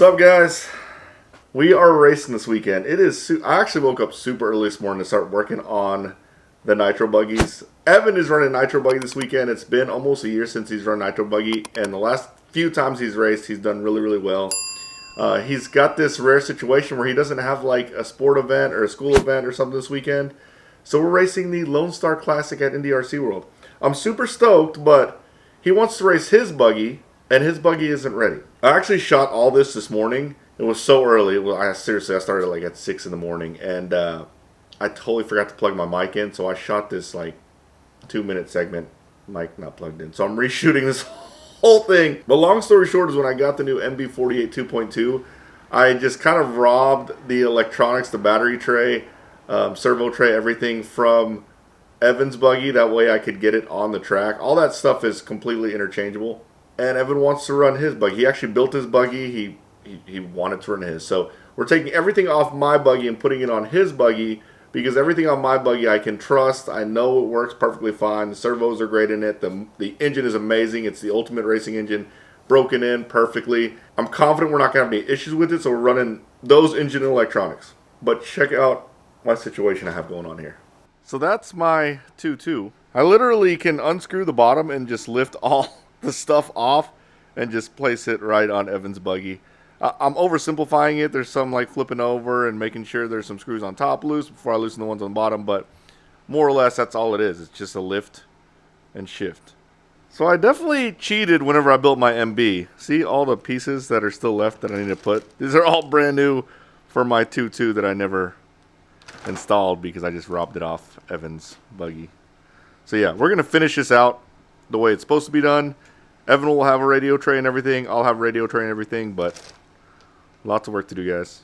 What's up, guys? We are racing this weekend. I actually woke up super early this morning to start working on the Nitro buggies. Evan is running Nitro buggy this weekend. It's been almost a year since he's run Nitro buggy, and the last few times he's raced, he's done really, really well. He's got this rare situation where he doesn't have like a sport event or a school event or something this weekend. So we're racing the Lonestar Classic at NDRC World. I'm super stoked, but he wants to race his buggy, and his buggy isn't ready. I actually shot all this morning. It was so early. Well, I started like at 6 in the morning, and I totally forgot to plug my mic in, so I shot this like 2-minute segment, mic not plugged in. So I'm reshooting this whole thing. But long story short is when I got the new MB48 2.2, I just kind of robbed the electronics, the battery tray, servo tray, everything from Evan's buggy. That way I could get it on the track. All that stuff is completely interchangeable. And Evan wants to run his buggy. He actually built his buggy. He wanted to run his. So we're taking everything off my buggy and putting it on his buggy, because everything on my buggy I can trust. I know it works perfectly fine. The servos are great in it. The engine is amazing. It's the ultimate racing engine, broken in perfectly. I'm confident we're not going to have any issues with it, so we're running those engine and electronics. But check out my situation I have going on here. So that's my 2.2. I literally can unscrew the bottom and just lift all the stuff off and just place it right on Evan's buggy. I'm oversimplifying it. There's some like flipping over and making sure there's some screws on top loose before I loosen the ones on the bottom, but more or less that's all it is. It's just a lift and shift. So I definitely cheated whenever I built my MB. See all the pieces that are still left that I need to put? These are all brand new for my 2.2 that I never installed because I just robbed it off Evan's buggy. So yeah, we're going to finish this out the way it's supposed to be done. Evan will have a radio tray and everything. I'll have a radio tray and everything, but lots of work to do, guys.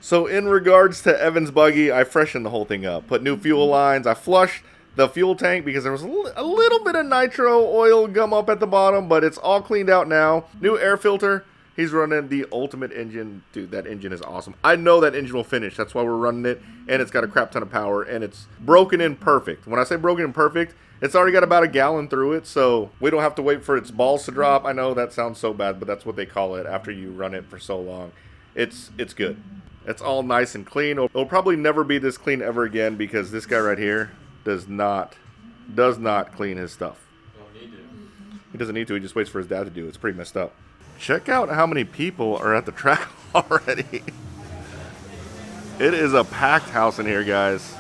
So in regards to Evan's buggy, I freshened the whole thing up. Put new fuel lines. I flushed the fuel tank because there was a little bit of nitro oil gum up at the bottom, but it's all cleaned out now. New air filter. He's running the ultimate engine. Dude, that engine is awesome. I know that engine will finish. That's why we're running it, and it's got a crap ton of power, and it's broken in perfect. When I say broken in perfect, it's already got about a gallon through it, so we don't have to wait for its balls to drop. I know that sounds so bad, but that's what they call it after you run it for so long. It's good. It's all nice and clean. It'll probably never be this clean ever again because this guy right here does not clean his stuff. He doesn't need to. He just waits for his dad to do it. It's pretty messed up. Check out how many people are at the track already. It is a packed house in here, guys.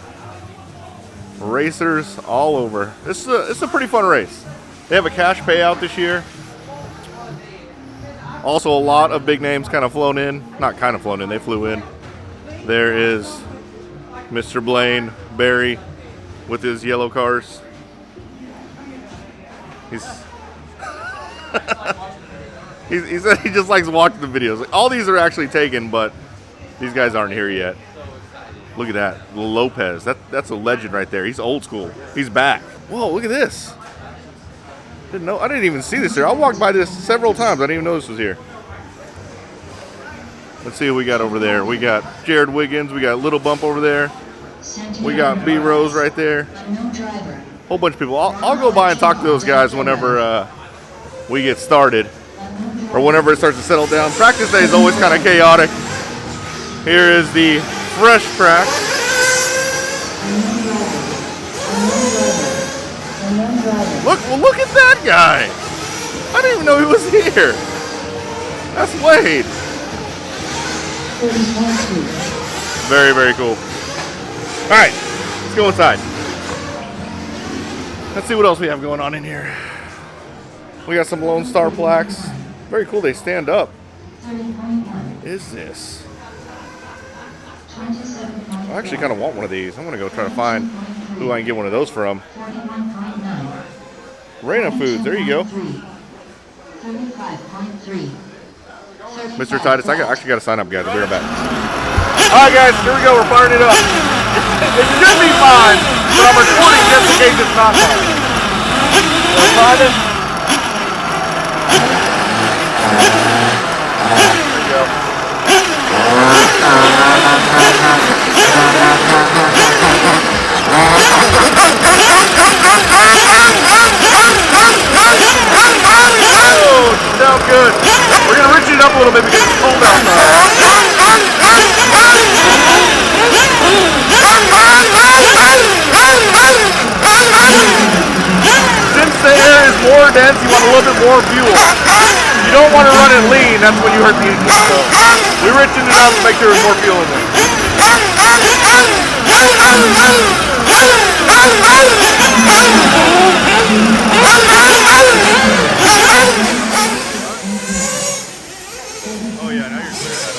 Racers all over. It's a pretty fun race. They have a cash payout this year. Also, a lot of big names kind of flown in. Not kind of flown in, they flew in. There is Mr. Blaine Barry with his yellow cars. He said he just likes watching the videos. All these are actually taken, but these guys aren't here yet. Look at that. Lopez. That's a legend right there. He's old school. He's back. Whoa, look at this. I didn't even see this here. I walked by this several times. I didn't even know this was here. Let's see who we got over there. We got Jared Wiggins. We got Little Bump over there. We got B Rose right there. Whole bunch of people. I'll go by and talk to those guys whenever we get started. Or whenever it starts to settle down. Practice day is always kind of chaotic. Here is the fresh track. Look at that guy. I didn't even know he was here. That's Wade. Very, very cool. All right, let's go inside. Let's see what else we have going on in here. We got some Lonestar plaques. Very cool, they stand up. What is this? I actually kind of want one of these. I'm going to go try to find who I can get one of those from. Reina Foods, there you go. Mr. Titus, I actually got to sign up, guys. I'll be right back. All right, guys, here we go. We're firing it up. It should be fine, but I'm recording just in case it's not fine. We'll find it. There you go. Oh, sounds good. We're going to rinse it up a little bit because it's cold outside. Since the air is more dense, you want a little bit more fuel. You don't want to run it lean, that's when you hurt the engine. So we richened it up to make sure there's more fuel in there. Oh yeah, now you're clear that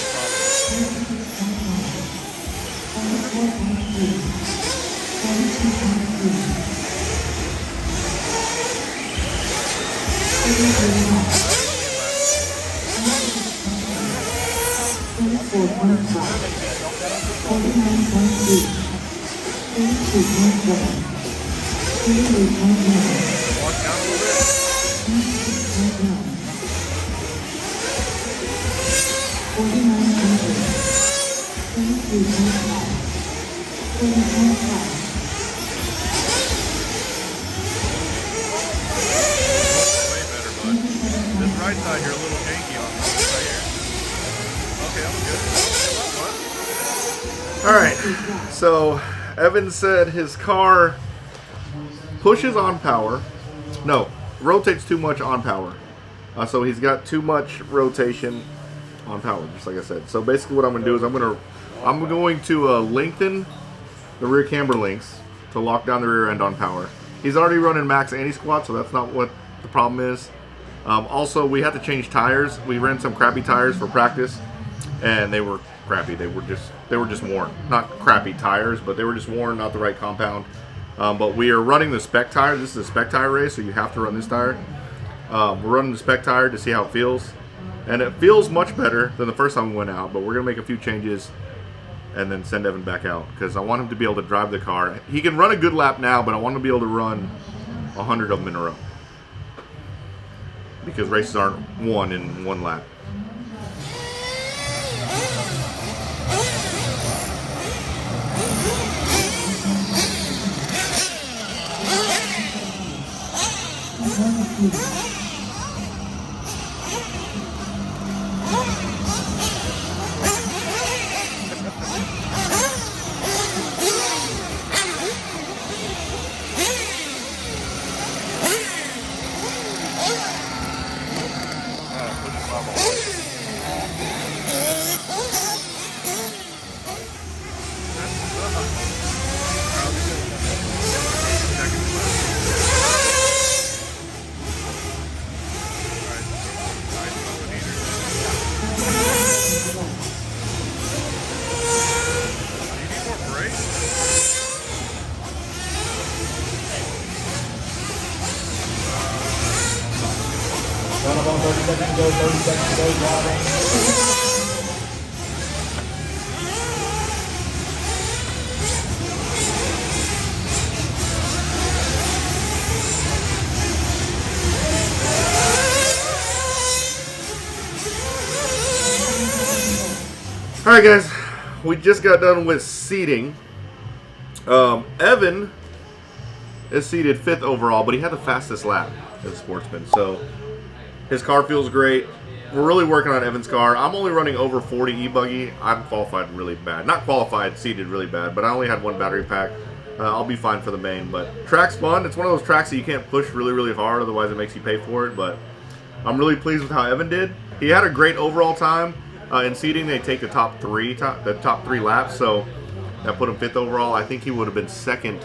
walk down a little bit. Way better, bud. This right side, you're a little janky on this right here. Okay, that was good. All right, so Evan said his car pushes on power. No, rotates too much on power. So he's got too much rotation on power, just like I said. So basically what I'm going to do is I'm going to lengthen the rear camber links to lock down the rear end on power. He's already running max anti-squat, so that's not what the problem is. Also, we had to change tires. We ran some crappy tires for practice, and they were crappy. They were just worn. Not crappy tires, but they were just worn, not the right compound. But we are running the spec tire. This is a spec tire race, so you have to run this tire. We're running the spec tire to see how it feels. And it feels much better than the first time we went out, but we're going to make a few changes and then send Evan back out because I want him to be able to drive the car. He can run a good lap now, but I want him to be able to run 100 of them in a row because races aren't won in one lap. About 30 seconds to go, 30 seconds to go, driving. All right, guys, we just got done with seating. Evan is seated 5th overall, but he had the fastest lap as a sportsman, so his car feels great. We're really working on Evan's car. I'm only running over 40 e-buggy. I'm qualified really bad. Not qualified, seated really bad, but I only had one battery pack. I'll be fine for the main, but track's fun. It's one of those tracks that you can't push really, really hard, otherwise it makes you pay for it, but I'm really pleased with how Evan did. He had a great overall time. In seating, they take the top three laps, so that put him 5th overall. I think he would have been 2nd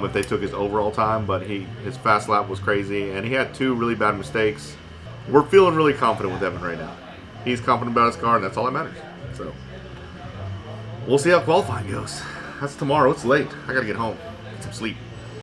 if they took his overall time, but his fast lap was crazy, and he had 2 really bad mistakes. We're feeling really confident with Evan right now. He's confident about his car, and that's all that matters. So we'll see how qualifying goes. That's tomorrow. It's late. I gotta get home, get some sleep.